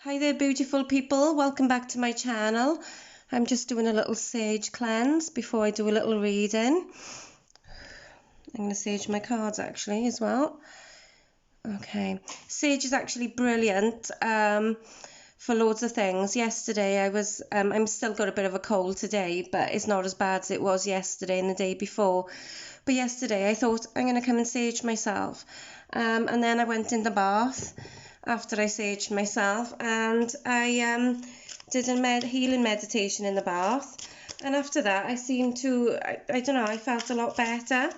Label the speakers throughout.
Speaker 1: Hi there, beautiful people. Welcome back to my channel. I'm just doing a little sage cleanse before I do a little reading. I'm going to sage my cards actually as well. Okay, sage is actually brilliant for loads of things. Yesterday I'm still got a bit of a cold today, but it's not as bad as it was yesterday and the day before. But yesterday I thought I'm going to come and sage myself. And then I went in the bath after I saged myself, and I did a healing meditation in the bath. And after that, I seemed to, I don't know, I felt a lot better.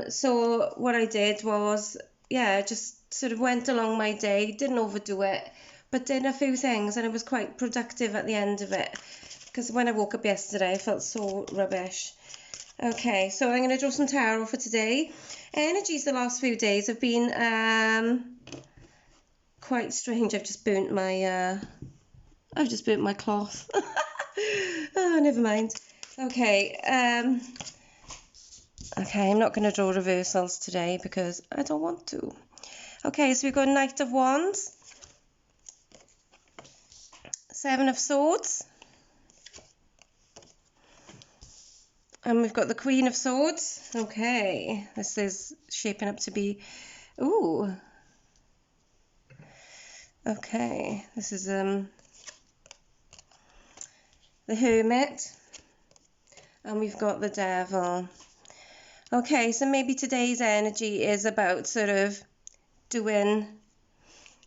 Speaker 1: So what I did was, just sort of went along my day, didn't overdo it, but did a few things, and it was quite productive at the end of it. Because when I woke up yesterday, I felt so rubbish. Okay, so I'm going to draw some tarot for today. Energies the last few days have been quite strange. I've just burnt my cloth. Oh, never mind. Okay, okay, I'm not going to draw reversals today because I don't want to. Okay, so we've got Knight of Wands, Seven of Swords, and we've got the Queen of Swords. Okay, this is shaping up to be, ooh. Okay, this is the Hermit, and we've got the Devil. Okay, so maybe today's energy is about sort of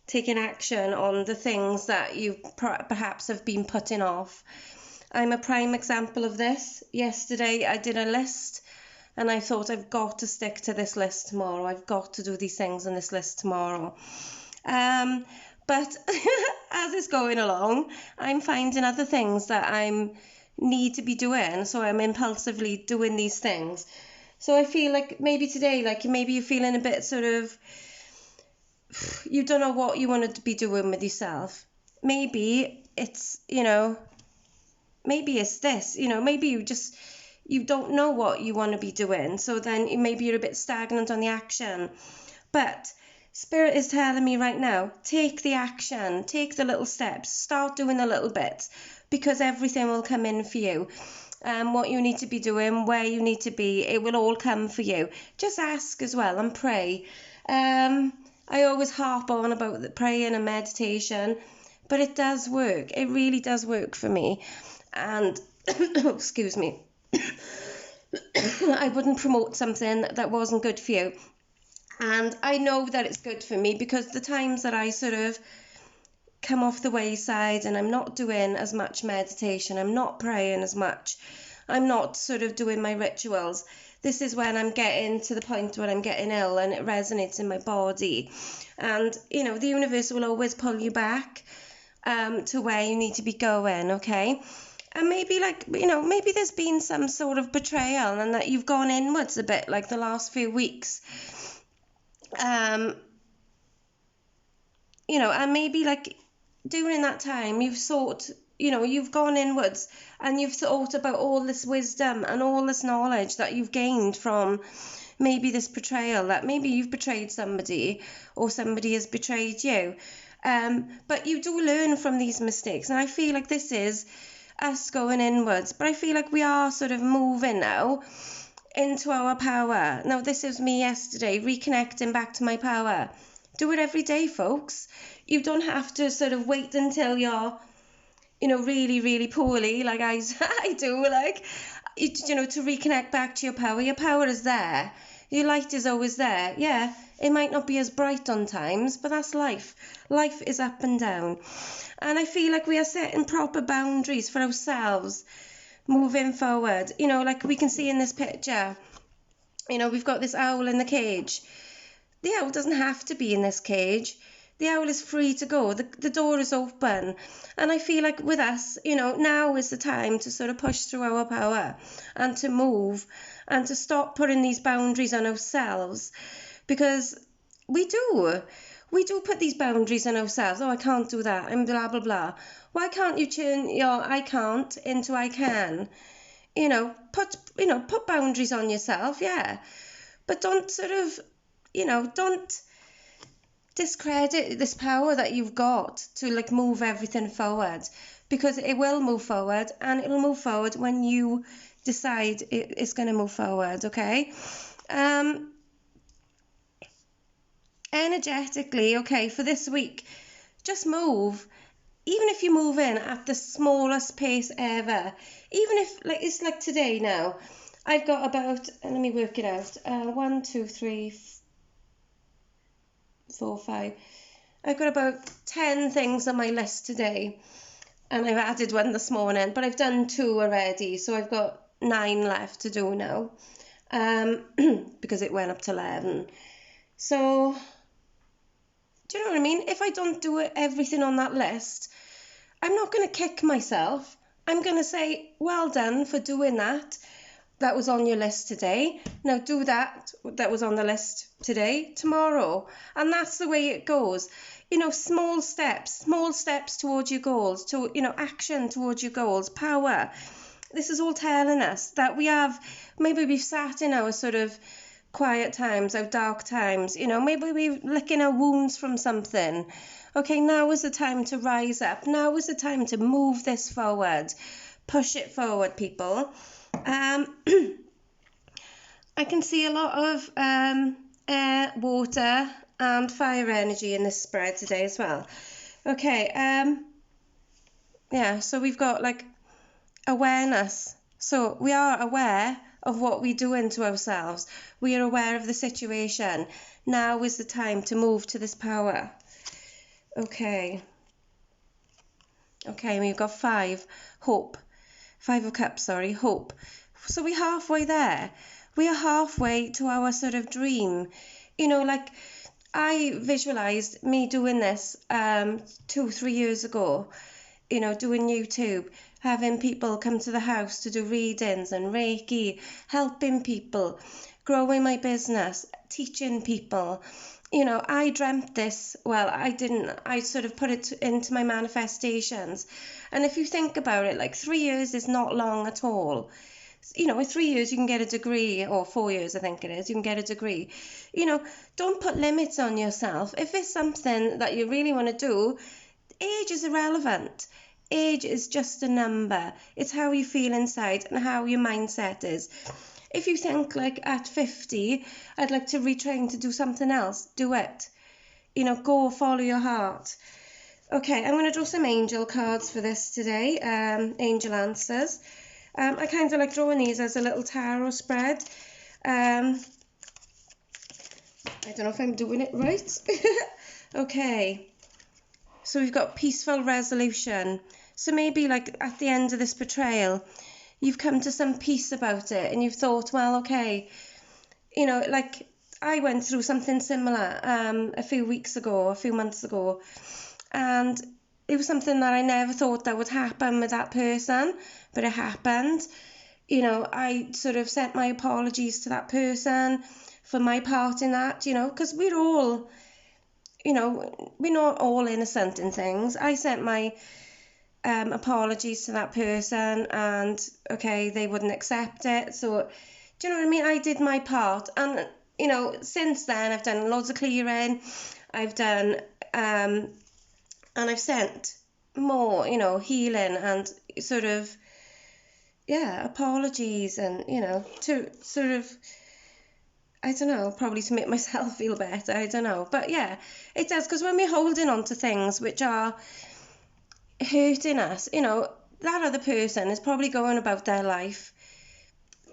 Speaker 1: taking action on the things that you perhaps have been putting off. I'm a prime example of this. Yesterday I did a list and I thought I've got to stick to this list tomorrow. I've got to do these things on this list tomorrow. But as it's going along, I'm finding other things that I need to be doing, so I'm impulsively doing these things. So I feel like maybe today, like maybe you're feeling a bit sort of, you don't know what you want to be doing with yourself. Maybe it's, maybe it's this, maybe you don't know what you want to be doing. So then maybe you're a bit stagnant on the action. But Spirit is telling me right now, take the action, take the little steps, start doing the little bits, because everything will come in for you. What you need to be doing, where you need to be, it will all come for you. Just ask as well and pray. I always harp on about the praying and meditation, but it does work. It really does work for me. And, excuse me, I wouldn't promote something that wasn't good for you. And I know that it's good for me because the times that I sort of come off the wayside and I'm not doing as much meditation, I'm not praying as much, I'm not sort of doing my rituals, this is when I'm getting to the point where I'm getting ill and it resonates in my body. And, the universe will always pull you back to where you need to be going, okay? And maybe maybe there's been some sort of betrayal and that you've gone inwards a bit, like the last few weeks. And maybe like during that time you've you've gone inwards and you've thought about all this wisdom and all this knowledge that you've gained from maybe this betrayal, that maybe you've betrayed somebody or somebody has betrayed you. But you do learn from these mistakes, and I feel like this is us going inwards, but I feel like we are sort of moving now into our power. Now, this is me yesterday, reconnecting back to my power. Do it every day, folks. You don't have to sort of wait until you're, really, really poorly, like I do, to reconnect back to your power. Your power is there. Your light is always there. Yeah, it might not be as bright on times, but that's life. Life is up and down. And I feel like we are setting proper boundaries for ourselves moving forward. Like we can see in this picture, we've got this owl in the cage. The owl doesn't have to be in this cage. The owl is free to go. The door is open. And I feel like with us, now is the time to sort of push through our power and to move and to stop putting these boundaries on ourselves, because we do put these boundaries on ourselves. Oh, I can't do that, and blah, blah, blah. Why can't you turn your I can't into I can? Put boundaries on yourself, yeah. But don't sort of, don't discredit this power that you've got to like move everything forward, because it will move forward, and it'll move forward when you decide it's going to move forward. Okay. Energetically, okay, for this week, just move. Even if you move in at the smallest pace ever, even if like it's like today now, I've got about, let me work it out, 1 2 3 4 5, I've got about 10 things on my list today, and I've added one this morning, but I've done 2 already, so I've got 9 left to do now, because it went up to 11. So do you know what I mean? If I don't do everything on that list, I'm not going to kick myself. I'm going to say, well done for doing that. That was on your list today. Now do that was on the list today, tomorrow. And that's the way it goes. You know, small steps towards your goals, to, you know, action towards your goals, power. This is all telling us that maybe we've sat in our sort of quiet times, our dark times, you know, maybe we're licking our wounds from something. Okay, now is the time to rise up. Now is the time to move this forward. Push it forward, people. I can see a lot of air, water and fire energy in this spread today as well. Okay, yeah, so we've got like awareness. So we are aware of what we do into ourselves. We are aware of the situation. Now is the time to move to this power. Okay, we've got 5, hope. 5 of Cups, sorry, hope. So we're halfway there. We are halfway to our sort of dream. You know, like I visualized me doing this 2-3 years ago, you know, doing YouTube, having people come to the house to do readings and Reiki, helping people, growing my business, teaching people. You know, I dreamt this. Well, I didn't. I sort of put it into my manifestations. And if you think about it, like 3 years is not long at all. You know, in 3 years you can get a degree, or 4 years I think it is, you can get a degree. You know, don't put limits on yourself. If it's something that you really want to do, age is irrelevant. Age is just a number. It's how you feel inside and how your mindset is. If you think like at 50, I'd like to retrain to do something else, do it. You know, go follow your heart. Okay, I'm going to draw some angel cards for this today, angel answers. I kind of like drawing these as a little tarot spread. I don't know if I'm doing it right. Okay, so we've got peaceful resolution. So maybe like at the end of this betrayal, you've come to some peace about it, and you've thought, well, okay, you know, like I went through something similar a few months ago, and it was something that I never thought that would happen with that person, but it happened. You know, I sort of sent my apologies to that person for my part in that, you know, because we're all, you know, we're not all innocent in things. I sent my apologies to that person, and okay, they wouldn't accept it. So, do you know what I mean? I did my part, and you know, since then I've done loads of clearing. I've done, and I've sent more, you know, healing and sort of, yeah, apologies, and you know, to sort of, I don't know, probably to make myself feel better. I don't know, but yeah, it does, because when we're holding on to things which are hurting us, you know, that other person is probably going about their life,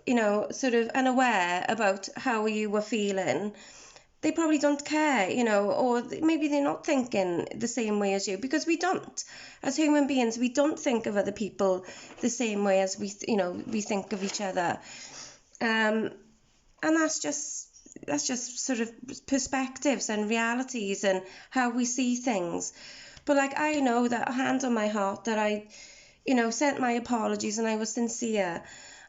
Speaker 1: you know, sort of unaware about how you were feeling. They probably don't care, you know, or maybe they're not thinking the same way as you, because we don't. As human beings, we don't think of other people the same way as we think of each other. And that's just sort of perspectives and realities and how we see things. But like, I know that, hand on my heart, that I, you know, sent my apologies and I was sincere.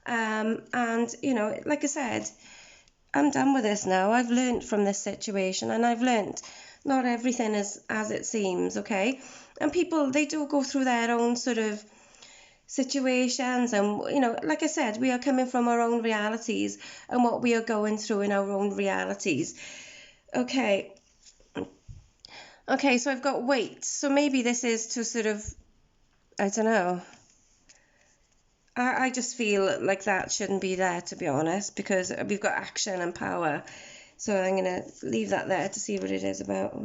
Speaker 1: And, you know, like I said, I'm done with this now. I've learned from this situation, and I've learned not everything is as it seems, okay? And people, they do go through their own sort of situations, and, you know, like I said, we are coming from our own realities and what we are going through in our own realities. Okay. Okay, so I've got weight. So maybe this is to sort of, I don't know. I just feel like that shouldn't be there, to be honest, because we've got action and power. So I'm going to leave that there to see what it is about.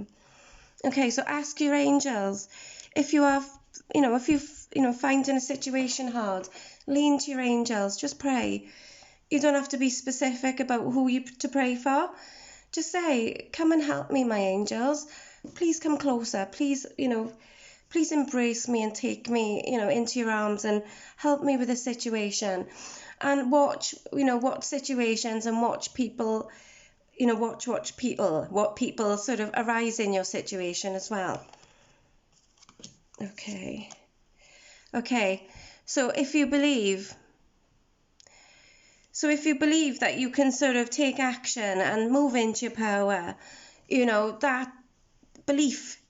Speaker 1: Okay, so ask your angels. If you have, if you finding a situation hard, lean to your angels. Just pray. You don't have to be specific about who you to pray for. Just say, come and help me, my angels. Please come closer. Please, please embrace me and take me, into your arms and help me with the situation. And watch, what situations and watch people, what people sort of arise in your situation as well. Okay. So if you believe that you can sort of take action and move into your power, that belief,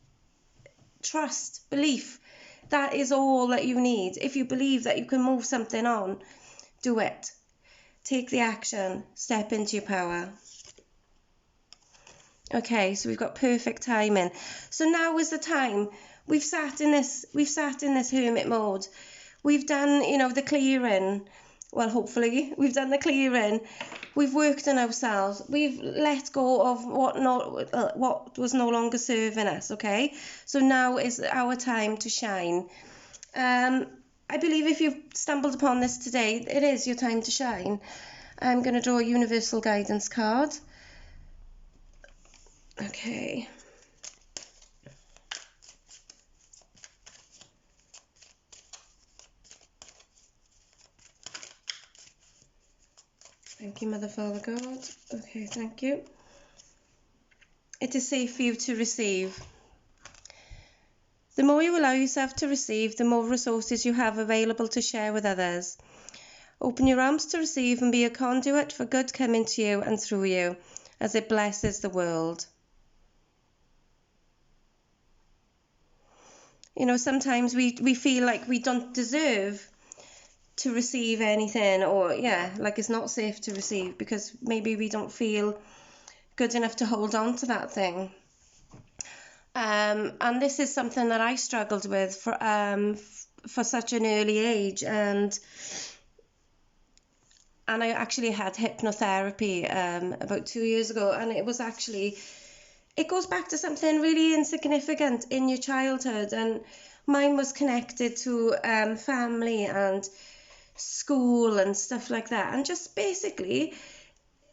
Speaker 1: trust, belief, that is all that you need. If you believe that you can move something on, do it. Take the action, step into your power. Okay, so we've got perfect timing. So now is the time. We've sat in this hermit mode. We've done, the clearing. Well, hopefully, we've done the clearing. We've worked on ourselves. We've let go of what was no longer serving us, okay? So now is our time to shine. I believe if you've stumbled upon this today, it is your time to shine. I'm going to draw a universal guidance card. Okay. Thank you, Mother, Father, God. Okay, thank you. It is safe for you to receive. The more you allow yourself to receive, the more resources you have available to share with others. Open your arms to receive and be a conduit for good coming to you and through you as it blesses the world. Sometimes we feel like we don't deserve to receive anything, or like it's not safe to receive because maybe we don't feel good enough to hold on to that thing. And this is something that I struggled with for such an early age, and I actually had hypnotherapy about 2 years ago, and it goes back to something really insignificant in your childhood, and mine was connected to family and school and stuff like that, and just basically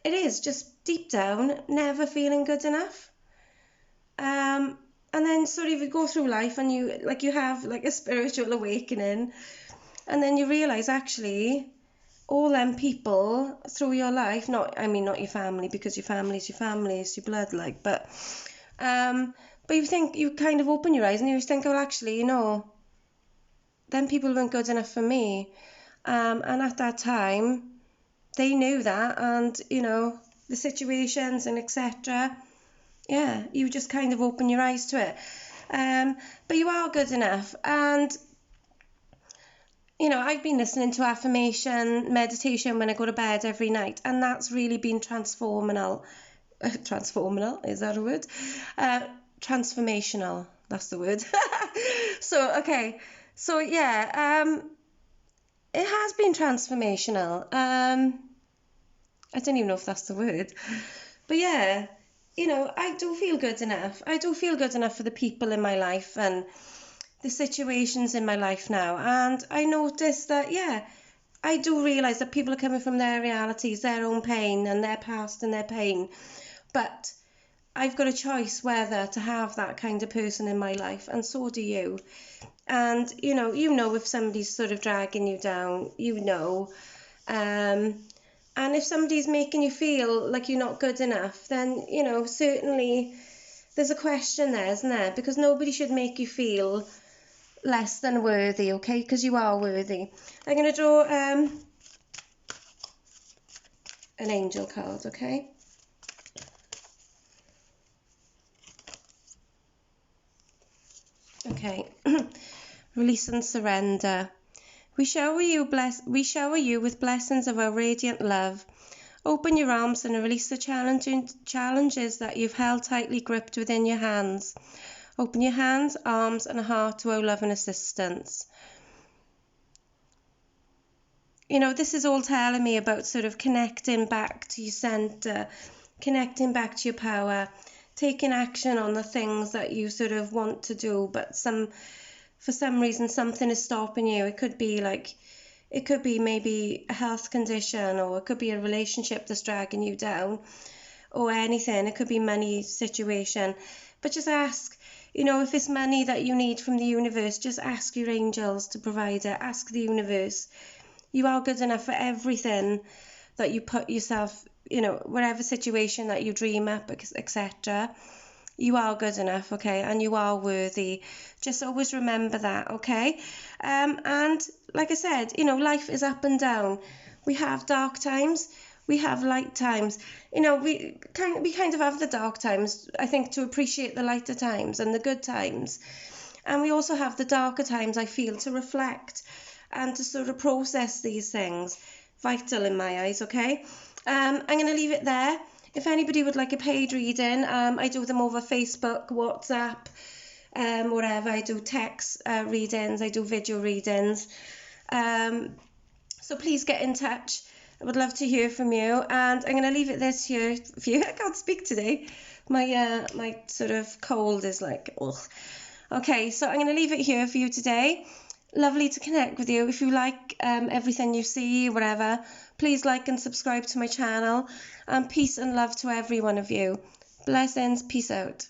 Speaker 1: it is just deep down never feeling good enough, and then sort of you go through life and you have like a spiritual awakening, and then you realize actually all them people through your life, not your family, because your family is your family, it's your blood, but you think, you kind of open your eyes and you think, well, actually, them people weren't good enough for me. And at that time, they knew that, and, the situations and etc. Yeah, you just kind of open your eyes to it. But you are good enough. And, I've been listening to affirmation, meditation when I go to bed every night, and that's really been transformational. Transformational, is that a word? Transformational, that's the word. So, okay. So, it has been transformational. I don't even know if that's the word. But I do feel good enough. I do feel good enough for the people in my life and the situations in my life now. And I noticed that, I do realise that people are coming from their realities, their own pain and their past and their pain. But I've got a choice whether to have that kind of person in my life, and so do you. And, if somebody's sort of dragging you down, and if somebody's making you feel like you're not good enough, then, certainly there's a question there, isn't there? Because nobody should make you feel less than worthy, okay? Because you are worthy. I'm going to draw an angel card, okay? Okay. Release and surrender. We shower you with blessings of our radiant love. Open your arms and release the challenges that you've held tightly gripped within your hands. Open your hands, arms and heart to our love and assistance. You know, this is all telling me about sort of connecting back to your centre, connecting back to your power, taking action on the things that you sort of want to do, but for some reason something is stopping you. It could be maybe a health condition, or it could be a relationship that's dragging you down, or anything. It could be money situation. But just ask, you know, if it's money that you need from the universe, just ask your angels to provide it. Ask the universe. You are good enough for everything that you put yourself, you know, whatever situation that you dream up, etc. You are good enough, okay? And you are worthy. Just always remember that, okay? And like I said, you know, life is up and down. We have dark times. We have light times. You know, we kind of have the dark times, I think, to appreciate the lighter times and the good times. And we also have the darker times, I feel, to reflect and to sort of process these things. Vital in my eyes, okay? I'm going to leave it there. If anybody would like a paid reading, I do them over Facebook, WhatsApp, whatever. I do text readings, I do video readings. So please get in touch. I would love to hear from you. And I'm going to leave it this here for you. I can't speak today. My sort of cold is like, ugh. Okay, so I'm going to leave it here for you today. Lovely to connect with you. If you like everything you see, whatever, please like and subscribe to my channel. And peace and love to every one of you. Blessings. Peace out.